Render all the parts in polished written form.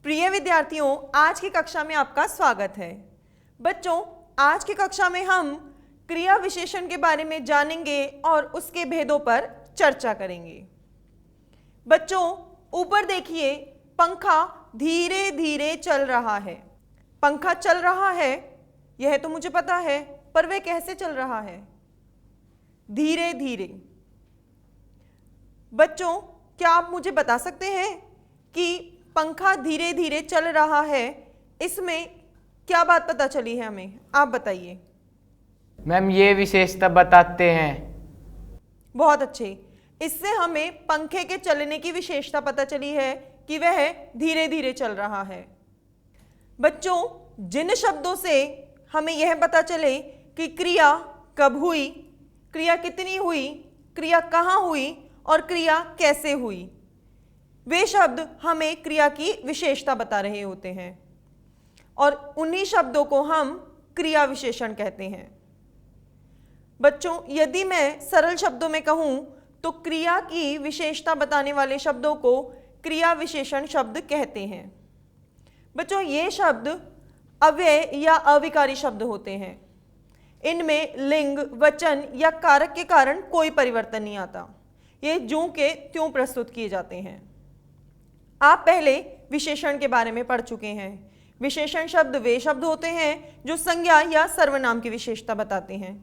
प्रिय विद्यार्थियों, आज की कक्षा में आपका स्वागत है। बच्चों, आज की कक्षा में हम क्रिया विशेषण के बारे में जानेंगे और उसके भेदों पर चर्चा करेंगे। बच्चों, ऊपर देखिए, पंखा धीरे धीरे चल रहा है। पंखा चल रहा है, यह तो मुझे पता है, पर वह कैसे चल रहा है? धीरे धीरे। बच्चों, क्या आप मुझे बता सकते हैं कि पंखा धीरे धीरे चल रहा है, इसमें क्या बात पता चली है हमें? आप बताइए। मैम, ये विशेषता बताते हैं। बहुत अच्छे। इससे हमें पंखे के चलने की विशेषता पता चली है कि वह धीरे धीरे चल रहा है। बच्चों, जिन शब्दों से हमें यह पता चले कि क्रिया कब हुई, क्रिया कितनी हुई, क्रिया कहाँ हुई और क्रिया कैसे हुई, वे शब्द हमें क्रिया की विशेषता बता रहे होते हैं और उन्हीं शब्दों को हम क्रिया विशेषण कहते हैं। बच्चों, यदि मैं सरल शब्दों में कहूं तो क्रिया की विशेषता बताने वाले शब्दों को क्रिया विशेषण शब्द कहते हैं। बच्चों, ये शब्द अव्यय या अविकारी शब्द होते हैं। इनमें लिंग, वचन या कारक के कारण कोई परिवर्तन नहीं आता। ये ज्यों के त्यों प्रस्तुत किए जाते हैं। आप पहले विशेषण के बारे में पढ़ चुके हैं। विशेषण शब्द वे शब्द होते हैं जो संज्ञा या सर्वनाम की विशेषता बताते हैं।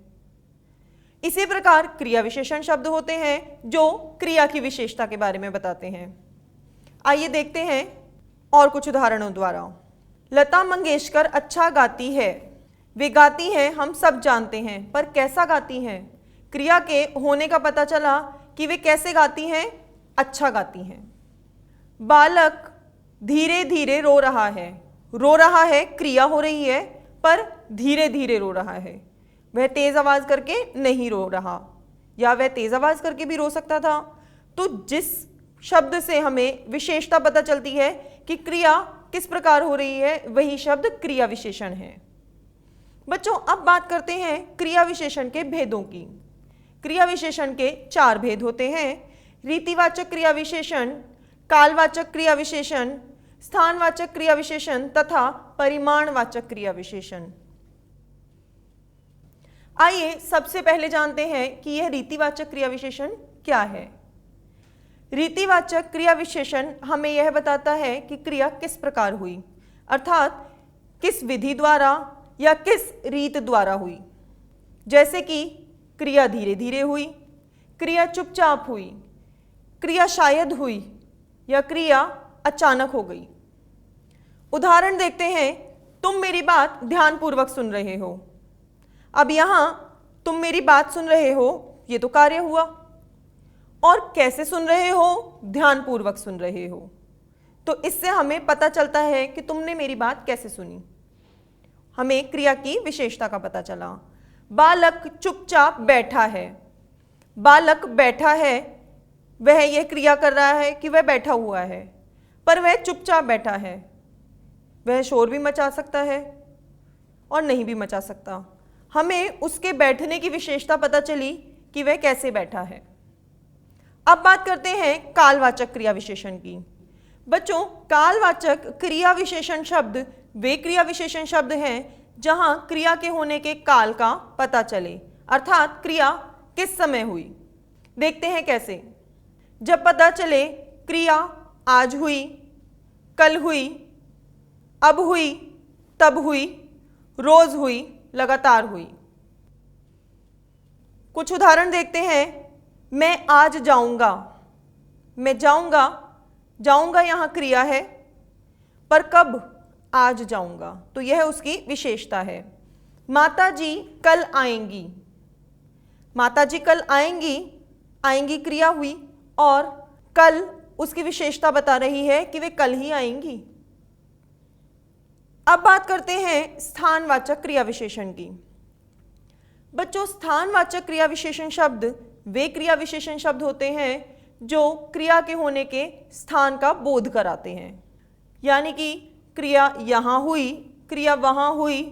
इसी प्रकार क्रिया विशेषण शब्द होते हैं जो क्रिया की विशेषता के बारे में बताते हैं। आइए देखते हैं और कुछ उदाहरणों द्वारा। लता मंगेशकर अच्छा गाती है। वे गाती हैं, हम सब जानते हैं, पर कैसा गाती हैं? क्रिया के होने का पता चला कि वे कैसे गाती हैं? अच्छा गाती हैं। बालक धीरे धीरे रो रहा है। रो रहा है क्रिया हो रही है, पर धीरे धीरे रो रहा है। वह तेज आवाज करके नहीं रो रहा, या वह तेज आवाज करके भी रो सकता था। तो जिस शब्द से हमें विशेषता पता चलती है कि क्रिया किस प्रकार हो रही है, वही शब्द क्रिया विशेषण है। बच्चों, अब बात करते हैं क्रिया विशेषण के भेदों की। क्रिया विशेषण के 4 भेद होते हैं: रीतिवाचक क्रिया विशेषण, कालवाचक क्रिया विशेषण, स्थानवाचक क्रिया विशेषण तथा परिमाणवाचक क्रिया विशेषण। आइए सबसे पहले जानते हैं कि यह रीतिवाचक क्रिया विशेषण क्या है। रीतिवाचक क्रिया विशेषण हमें यह बताता है कि क्रिया किस प्रकार हुई, अर्थात किस विधि द्वारा या किस रीत द्वारा हुई। जैसे कि क्रिया धीरे धीरे हुई, क्रिया चुपचाप हुई, क्रिया शायद हुई या क्रिया अचानक हो गई। उदाहरण देखते हैं। तुम मेरी बात ध्यानपूर्वक सुन रहे हो। अब यहां तुम मेरी बात सुन रहे हो, ये तो कार्य हुआ। और कैसे सुन रहे हो? ध्यानपूर्वक सुन रहे हो। तो इससे हमें पता चलता है कि तुमने मेरी बात कैसे सुनी। हमें क्रिया की विशेषता का पता चला। बालक चुपचाप बैठा है। बालक बैठा है, वह यह क्रिया कर रहा है कि वह बैठा हुआ है, पर वह चुपचाप बैठा है। वह शोर भी मचा सकता है और नहीं भी मचा सकता। हमें उसके बैठने की विशेषता पता चली कि वह कैसे बैठा है। अब बात करते हैं कालवाचक क्रिया विशेषण की। बच्चों, कालवाचक क्रिया विशेषण शब्द वे क्रिया विशेषण शब्द हैं जहां क्रिया के होने के काल का पता चले, अर्थात क्रिया किस समय हुई। देखते हैं कैसे। जब पता चले क्रिया आज हुई, कल हुई, अब हुई, तब हुई, रोज हुई, लगातार हुई। कुछ उदाहरण देखते हैं। मैं आज जाऊंगा। मैं जाऊंगा, जाऊंगा यहां क्रिया है, पर कब? आज जाऊंगा, तो यह उसकी विशेषता है। माता जी कल आएंगी। माता जी कल आएंगी, आएंगी क्रिया हुई और कल उसकी विशेषता बता रही है कि वे कल ही आएंगी। अब बात करते हैं स्थानवाचक क्रिया विशेषण की। बच्चों, स्थानवाचक क्रिया विशेषण शब्द वे क्रिया विशेषण शब्द होते हैं जो क्रिया के होने के स्थान का बोध कराते हैं। यानी कि क्रिया यहाँ हुई, क्रिया वहाँ हुई,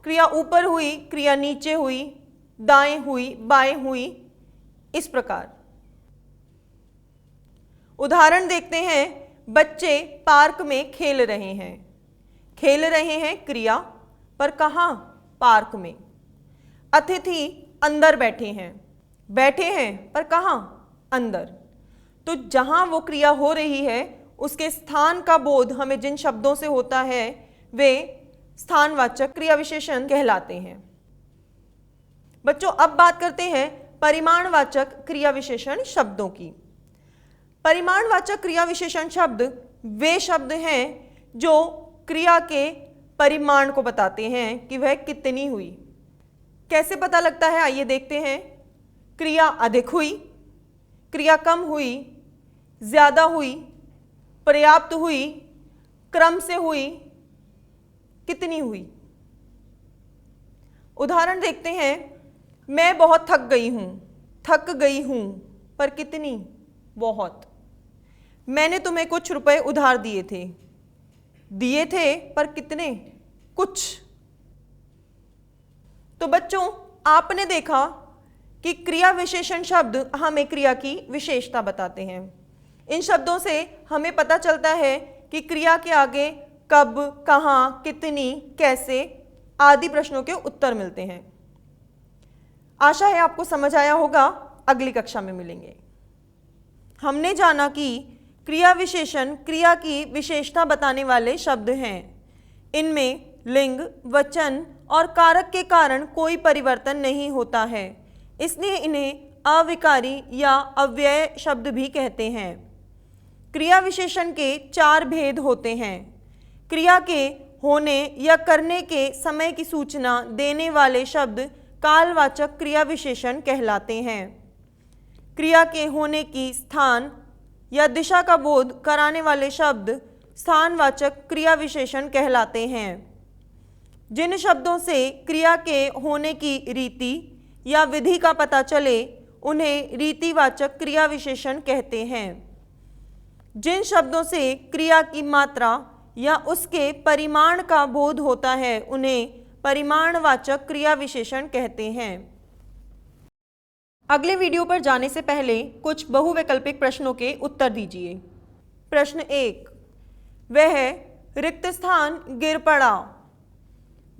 क्रिया ऊपर हुई, क्रिया नीचे हुई, दाएं हुई, बाएं हुई, इस प्रकार। उदाहरण देखते हैं। बच्चे पार्क में खेल रहे हैं। खेल रहे हैं क्रिया, पर कहाँ? पार्क में। अतिथि अंदर बैठे हैं। बैठे हैं पर कहाँ? अंदर। तो जहाँ वो क्रिया हो रही है उसके स्थान का बोध हमें जिन शब्दों से होता है वे स्थानवाचक क्रिया विशेषण कहलाते हैं। बच्चों अब बात करते हैं परिमाणवाचक क्रिया विशेषण शब्दों की। परिमाणवाचक क्रिया विशेषण शब्द वे शब्द हैं जो क्रिया के परिमाण को बताते हैं कि वह कितनी हुई। कैसे पता लगता है आइए देखते हैं। क्रिया अधिक हुई, क्रिया कम हुई, ज्यादा हुई, पर्याप्त हुई, क्रम से हुई, कितनी हुई। उदाहरण देखते हैं। मैं बहुत थक गई हूं। थक गई हूं पर कितनी? बहुत। मैंने तुम्हें कुछ रुपए उधार दिए थे। दिए थे पर कितने? कुछ। तो बच्चों आपने देखा कि क्रिया विशेषण शब्द हमें क्रिया की विशेषता बताते हैं। इन शब्दों से हमें पता चलता है कि क्रिया के आगे कब, कहाँ, कितनी, कैसे आदि प्रश्नों के उत्तर मिलते हैं। आशा है आपको समझ आया होगा। अगली कक्षा में मिलेंगे। हमने जाना कि क्रिया विशेषण क्रिया की विशेषता बताने वाले शब्द हैं। इनमें लिंग, वचन और कारक के कारण कोई परिवर्तन नहीं होता है, इसलिए इन्हें अविकारी या अव्यय शब्द भी कहते हैं। क्रिया विशेषण के 4 भेद होते हैं। क्रिया के होने या करने के समय की सूचना देने वाले शब्द कालवाचक क्रिया विशेषण कहलाते हैं। क्रिया के होने की स्थान या दिशा का बोध कराने वाले शब्द स्थानवाचक क्रिया विशेषण कहलाते हैं। जिन शब्दों से क्रिया के होने की रीति या विधि का पता चले उन्हें रीतिवाचक क्रिया विशेषण कहते हैं। जिन शब्दों से क्रिया की मात्रा या उसके परिमाण का बोध होता है उन्हें परिमाणवाचक क्रिया विशेषण कहते हैं। अगले वीडियो पर जाने से पहले कुछ बहुवैकल्पिक प्रश्नों के उत्तर दीजिए। प्रश्न 1, वह रिक्त स्थान गिर पड़ा।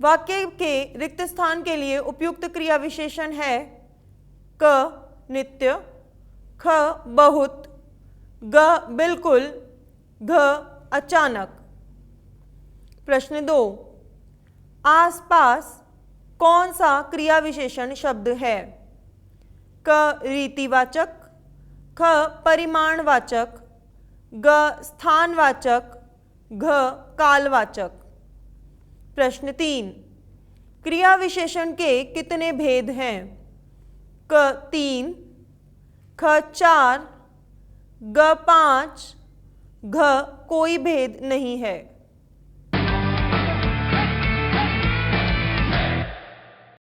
वाक्य के रिक्त स्थान के लिए उपयुक्त क्रिया विशेषण है क नित्य, ख बहुत, ग बिल्कुल, घ अचानक। प्रश्न 2, आसपास कौन सा क्रिया विशेषण शब्द है? क रीतिवाचक, ख परिमाणवाचक, ग स्थानवाचक, घ कालवाचक। प्रश्न 3, क्रिया विशेषण के कितने भेद हैं? क 3, ख 4, ग 5, घ कोई भेद नहीं है।